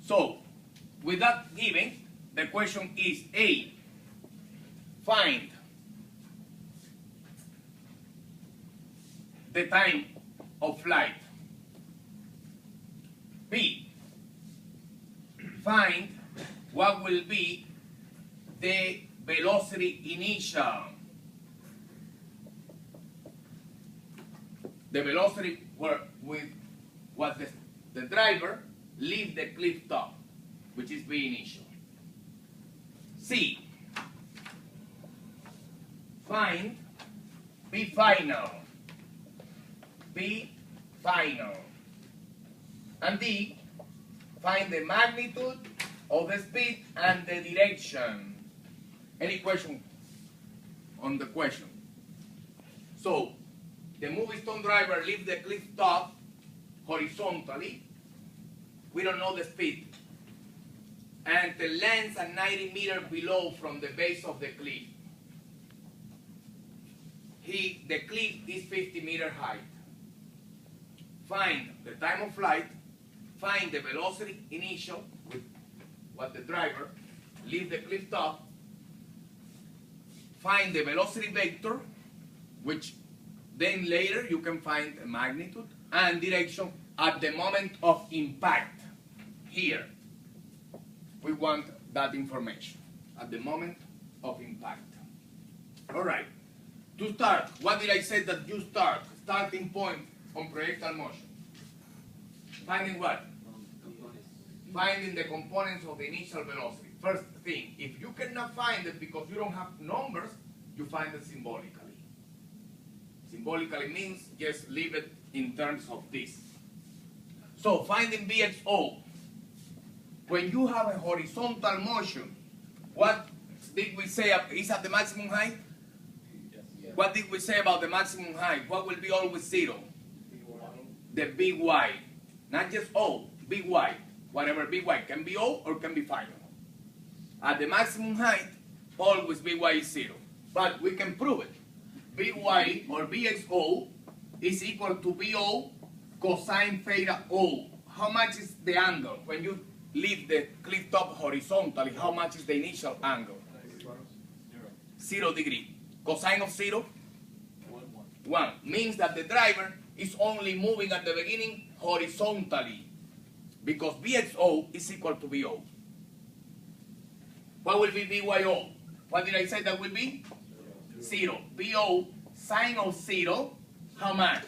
So, with that given, the question is A, find the time of flight. B, find what will be the velocity initial. The velocity with what the driver leave the cliff top, which is B initial. C, find B final. B final. And D, find the magnitude of the speed and the direction. Any question on the question? So, the moving stone driver leaves the cliff top horizontally. We don't know the speed. And the lands at 90 meters below from the base of the cliff. The cliff is 50 meters high. Find the time of flight, find the velocity initial with what the driver leaves the cliff top, find the velocity vector, which then later you can find a magnitude and direction at the moment of impact. Here, we want that information at the moment of impact. All right. To start, what did I say that you start? Starting point on projectile motion. Finding what? Finding the components of the initial velocity. First thing, if you cannot find it because you don't have numbers, you find it symbolically. Symbolically means just leave it in terms of this. So finding VXO. When you have a horizontal motion, what did we say is at the maximum height? What did we say about the maximum height? What will be always zero? The By. Not just O, By. Whatever By. Can be O or can be final. At the maximum height, always By is zero. But we can prove it. By or VXO is equal to VO cosine theta O. How much is the angle? When you leave the cliff top horizontally, how much is the initial angle? 0 degree. Cosine of 0? 1. Means that the driver is only moving at the beginning horizontally because VXO is equal to VO. What will be VYO? What did I say that will be? 0. VO sine of 0, how much?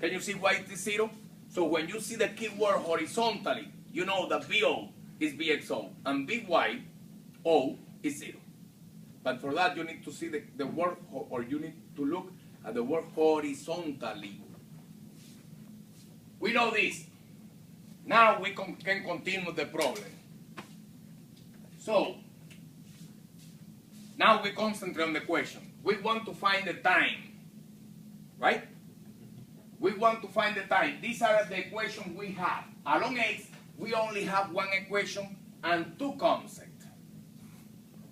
Can you see why it is 0? So when you see the keyword horizontally, you know that VO is VXO and VYO is 0. But for that you need to see the word, or you need to look at the word horizontally. We know this. Now we can continue the problem. So, now we concentrate on the question. We want to find the time, right? We want to find the time. These are the equations we have. Along X, we only have one equation and two concepts.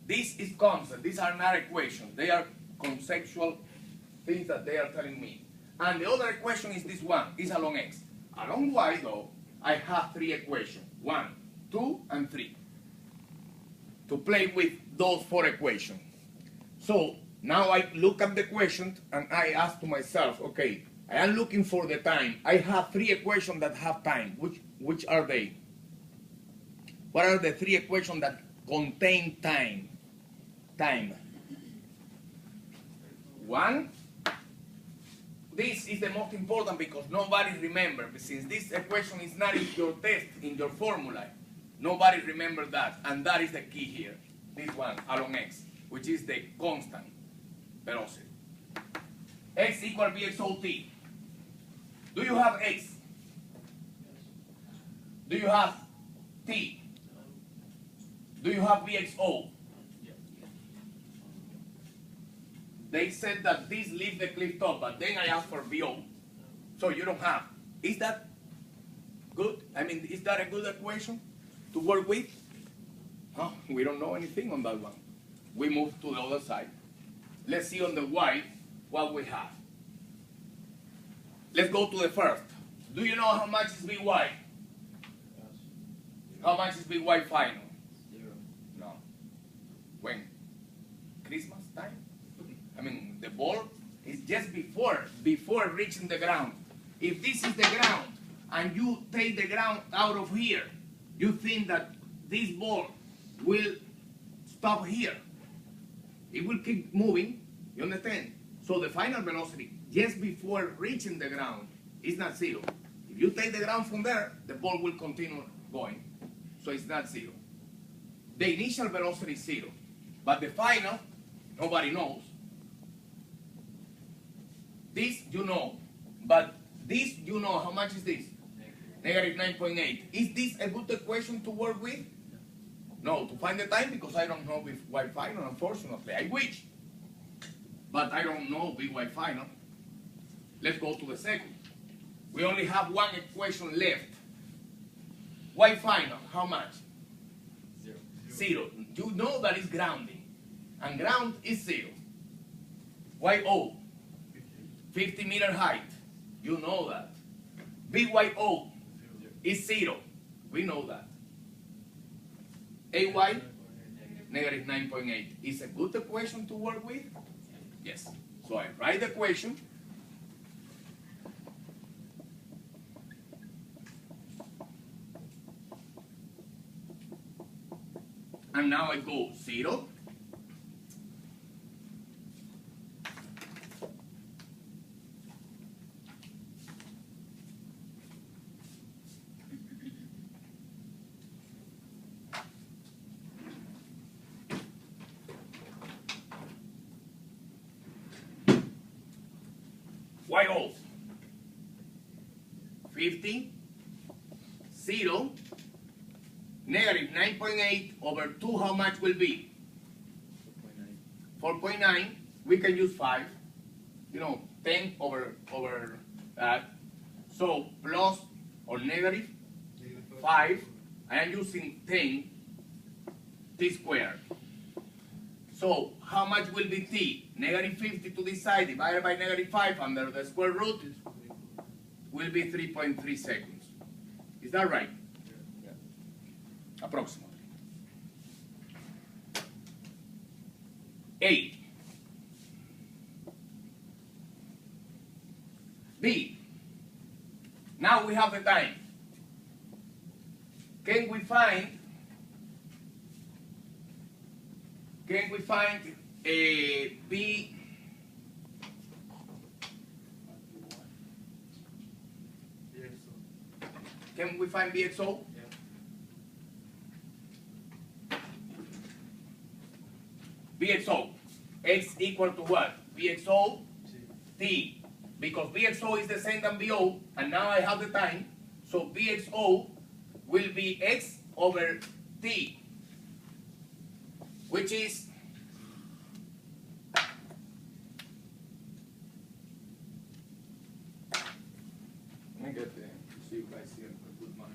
This is concept. These are not equations. They are conceptual things that they are telling me. And the other equation is this one. It's along X. Along Y, though, I have three equations. 1, 2, and 3. To play with those 4 equations. So now I look at the question and I ask to myself, okay, I am looking for the time. I have 3 equations that have time. Which are they? What are the 3 equations that contain time? Time. 1. This is the most important because nobody remembers. Since this equation is not in your test, in your formula, nobody remembers that. And that is the key here. This one, along X, which is the constant velocity. X equal VXOT. Do you have X? Do you have T? Do you have VXO? They said that this leaves the cliff top, but then I asked for VO. So you don't have. Is that good? I mean, is that a good equation to work with? Huh? We don't know anything on that one. We move to the other side. Let's see on the Y what we have. Let's go to the first. Do you know how much is By? How much is By final? 0. No. When? Christmas time? I mean, the ball is just before reaching the ground. If this is the ground and you take the ground out of here, you think that this ball will stop here. It will keep moving, you understand? So the final velocity just before reaching the ground is not 0. If you take the ground from there, the ball will continue going. So it's not 0. The initial velocity is 0. But the final, nobody knows. This you know. But this you know. How much is this? Negative 9.8. Is this a good equation to work with? No, to find the time, because I don't know By final, unfortunately. I wish. But I don't know By final. Let's go to the second. We only have one equation left. Y final, how much? 0. 0. You know that is grounding. And ground is 0. YO, 50 meter height. You know that. BYO is 0. We know that. AY, negative 9.8. Is a good equation to work with? Yes. So I write the equation. And now I go 0. YO, 50, 0, negative 9.8 over 2, how much will be? 4.9. We can use 5. You know, 10 over that. So plus or negative 5. I am using 10 t squared. So how much will be t? Negative 50 to this side divided by negative 5 under the square root will be 3.3 seconds. Is that right? Yeah. Approximately. 8. B. Now we have the time. Can we find a B? Can we find BXO? BXO. X equal to what? BXO T. Because BXO is the same than BO, and now I have the time, so BXO will be X over T, which is let me get there to see if I see a good mark.